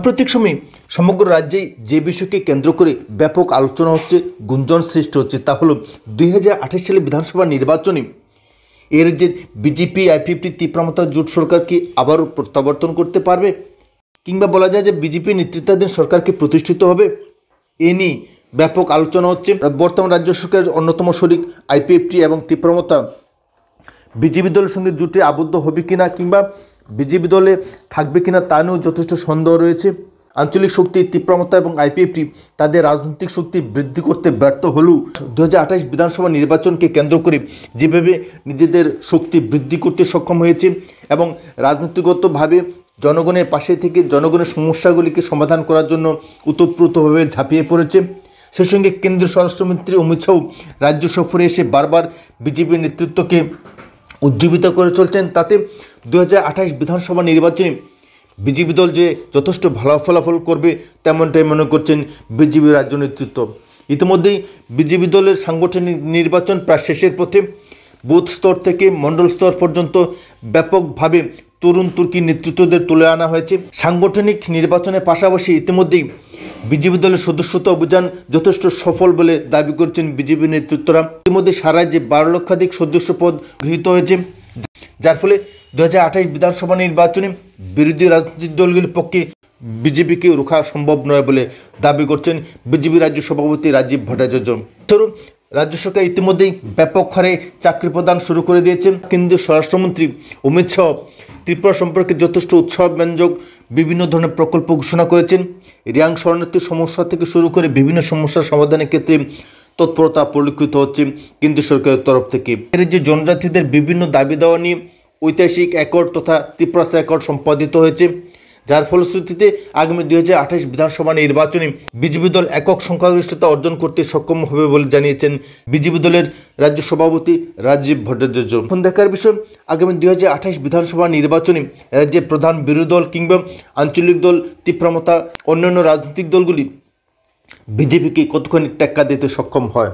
সাম্প্রতিক সময়ে সমগ্র রাজ্যে যে বিষয়কে কেন্দ্র করে ব্যাপক আলোচনা হচ্ছে, গুঞ্জন সৃষ্টি হচ্ছে, তা হলো 2028 সালে বিধানসভা নির্বাচনে এ রাজ্যের বিজেপি আইপিএফটি তীব্রমতা জোট সরকার কি আবারও প্রত্যাবর্তন করতে পারবে, কিংবা বলা যায় যে বিজেপি নেতৃত্বাধীন সরকারকে প্রতিষ্ঠিত হবে। এ নিয়ে ব্যাপক আলোচনা হচ্ছে। বর্তমান রাজ্য সরকারের অন্যতম শরিক আইপিএফটি এবং তীব্রমতা বিজেপি দলের সঙ্গে জোটে আবদ্ধ হবে কিনা কিংবা বিজেপি দলে থাকবে কিনা তা নিয়েও যথেষ্ট সন্দেহ রয়েছে। আঞ্চলিক শক্তি তীব্রমতা এবং আইপিএফটি তাদের রাজনৈতিক শক্তি বৃদ্ধি করতে ব্যর্থ হলেও 2028 বিধানসভা নির্বাচনকে কেন্দ্র করে যেভাবে নিজেদের শক্তি বৃদ্ধি করতে সক্ষম হয়েছে এবং রাজনৈতিকগতভাবে জনগণের পাশে থেকে জনগণের সমস্যাগুলিকে সমাধান করার জন্য ওতপ্রোতভাবে ঝাঁপিয়ে পড়েছে। সেই সঙ্গে কেন্দ্রীয় স্বরাষ্ট্রমন্ত্রী অমিত শাহ রাজ্য সফরে এসে বারবার বিজেপি নেতৃত্বকে উজ্জীবিত করে চলছেন। তাতে 2028 বিধানসভা নির্বাচনে বিজেপি দল যে যথেষ্ট ভালো ফলাফল করবে তেমনটাই মনে করছেন বিজেপি রাজ্য নেতৃত্ব। ইতিমধ্যেই বিজেপি দলের সাংগঠনিক নির্বাচন প্রায় শেষের পথে। বুথ স্তর থেকে মণ্ডল স্তর পর্যন্ত ব্যাপকভাবে তরুণ তুর্কি নেতৃত্বদের তুলে আনা হয়েছে। সাংগঠনিক নির্বাচনের পাশাপাশি ইতিমধ্যেই বিজেপি দলের সদস্যতা অভিযান যথেষ্ট সফল বলে দাবি করছেন বিজেপি নেতৃত্বরা। ইতিমধ্যে সারা রাজ্যে 12 লক্ষাধিক সদস্য পদ গৃহীত হয়েছে, যার ফলে 2028 বিধানসভা নির্বাচনে বিরোধী রাজনৈতিক দলগুলির পক্ষে বিজেপিকে রোখা সম্ভব নয় বলে দাবি করছেন বিজেপি রাজ্য সভাপতি রাজীব ভট্টাচার্য। রাজ্য সরকার ইতিমধ্যেই ব্যাপক হারে চাকরি প্রদান শুরু করে দিয়েছেন। কেন্দ্রীয় স্বরাষ্ট্রমন্ত্রী অমিত শাহ ত্রিপুরা সম্পর্কে যথেষ্ট উৎসাহব্যঞ্জক বিভিন্ন ধরনের প্রকল্প ঘোষণা করেছেন। রিয়াং শরণার্থীর সমস্যা থেকে শুরু করে বিভিন্ন সমস্যার সমাধানের ক্ষেত্রে তৎপরতা পরিলক্ষিত হচ্ছে কেন্দ্রীয় সরকারের তরফ থেকে। এর যে জনজাতিদের বিভিন্ন দাবি দেওয়া নিয়ে ঐতিহাসিক অ্যাকর্ড তথা ত্রিপুরাস অ্যাকর্ড সম্পাদিত হয়েছে, যার ফলশ্রুতিতে আগামী 2028 বিধানসভা নির্বাচনে বিজেপি দল একক সংখ্যাগরিষ্ঠতা অর্জন করতে সক্ষম হবে বলে জানিয়েছেন বিজেপি দলের রাজ্য সভাপতি রাজীব ভট্টাচার্য। এখন দেখার বিষয় আগামী 2028 বিধানসভা নির্বাচনে রাজ্যের প্রধান বিরোধী দল কিংবা আঞ্চলিক দল তীব্রমতা অন্যান্য রাজনৈতিক দলগুলি বিজেপিকে কতখানি টেক্কা দিতে সক্ষম হয়।